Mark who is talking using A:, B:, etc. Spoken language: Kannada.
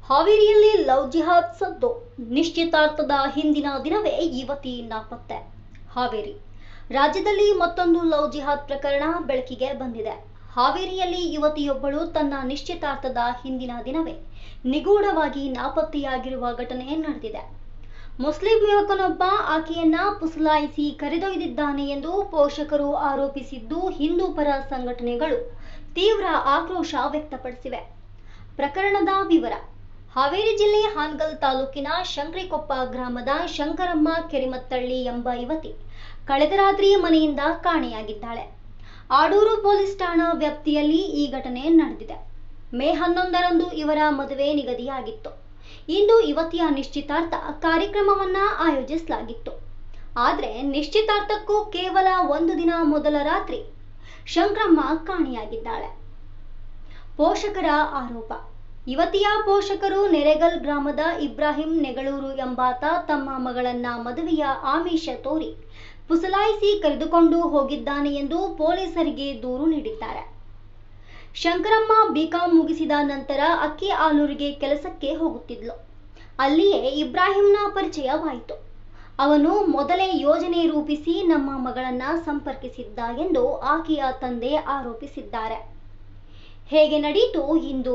A: ಹಾವೇರಿಯಲ್ಲಿ ಲವ್ ಜಿಹಾದ್ ಸದ್ದು. ನಿಶ್ಚಿತಾರ್ಥದ ಹಿಂದಿನ ದಿನವೇ ಯುವತಿ ನಾಪತ್ತೆ. ಹಾವೇರಿ ರಾಜ್ಯದಲ್ಲಿ ಮತ್ತೊಂದು ಲವ್ ಜಿಹಾದ್ ಪ್ರಕರಣ ಬೆಳಕಿಗೆ ಬಂದಿದೆ. ಹಾವೇರಿಯಲ್ಲಿ ಯುವತಿಯೊಬ್ಬಳು ತನ್ನ ನಿಶ್ಚಿತಾರ್ಥದ ಹಿಂದಿನ ದಿನವೇ ನಿಗೂಢವಾಗಿ ನಾಪತ್ತೆಯಾಗಿರುವ ಘಟನೆ ನಡೆದಿದೆ. ಮುಸ್ಲಿಂ ಯುವಕನೊಬ್ಬ ಆಕೆಯನ್ನ ಪುಸಲಾಯಿಸಿ ಕರೆದೊಯ್ದಿದ್ದಾನೆ ಎಂದು ಪೋಷಕರು ಆರೋಪಿಸಿದ್ದು, ಹಿಂದೂ ಪರ ಸಂಘಟನೆಗಳು ತೀವ್ರ ಆಕ್ರೋಶ ವ್ಯಕ್ತಪಡಿಸಿವೆ. ಪ್ರಕರಣದ ವಿವರ: ಹಾವೇರಿ ಜಿಲ್ಲೆ ಹಾನಗಲ್ ತಾಲೂಕಿನ ಶಂಕ್ರಿಕೊಪ್ಪ ಗ್ರಾಮದ ಶಂಕರಮ್ಮ ಕೆರಿಮತ್ತಳ್ಳಿ ಎಂಬ ಯುವತಿ ಕಳೆದ ರಾತ್ರಿ ಮನೆಯಿಂದ ಕಾಣೆಯಾಗಿದ್ದಾಳೆ. ಆಡೂರು ಪೊಲೀಸ್ ಠಾಣಾ ವ್ಯಾಪ್ತಿಯಲ್ಲಿ ಈ ಘಟನೆ ನಡೆದಿದೆ. ಮೇ 11ರಂದು ಇವರ ಮದುವೆ ನಿಗದಿಯಾಗಿತ್ತು. ಇಂದು ಯುವತಿಯ ನಿಶ್ಚಿತಾರ್ಥ ಕಾರ್ಯಕ್ರಮವನ್ನ ಆಯೋಜಿಸಲಾಗಿತ್ತು. ಆದರೆ ನಿಶ್ಚಿತಾರ್ಥಕ್ಕೂ ಕೇವಲ ಒಂದು ದಿನ ಮೊದಲ ರಾತ್ರಿ ಶಂಕ್ರಮ್ಮ ಕಾಣೆಯಾಗಿದ್ದಾಳೆ. ಪೋಷಕರ ಆರೋಪ: ಯುವತಿಯ ಪೋಷಕರು ನೆರೆಗಲ್ ಗ್ರಾಮದ ಇಬ್ರಾಹಿಂ ನೆಗಳೂರು ಎಂಬಾತ ತಮ್ಮ ಮಗಳನ್ನ ಮದುವೆಯ ಆಮಿಷ ತೋರಿ ಪುಸಲಾಯಿಸಿ ಕರೆದುಕೊಂಡು ಹೋಗಿದ್ದಾನೆ ಎಂದು ಪೊಲೀಸರಿಗೆ ದೂರು ನೀಡಿದ್ದಾರೆ. ಶಂಕರಮ್ಮ ಬಿಕಾಂ ಮುಗಿಸಿದ ನಂತರ ಅಕ್ಕಿ ಆಲೂರಿಗೆ ಕೆಲಸಕ್ಕೆ ಹೋಗುತ್ತಿದ್ಲು. ಅಲ್ಲಿಯೇ ಇಬ್ರಾಹಿಂನ ಪರಿಚಯವಾಯಿತು. ಅವನು ಮೊದಲೇ ಯೋಜನೆ ರೂಪಿಸಿ ನಮ್ಮ ಮಗಳನ್ನ ಸಂಪರ್ಕಿಸಿದ್ದ ಎಂದು ಆಕೆಯ ತಂದೆ ಆರೋಪಿಸಿದ್ದಾರೆ. ಹೇಗೆ ನಡೆಯಿತು ಇಂದು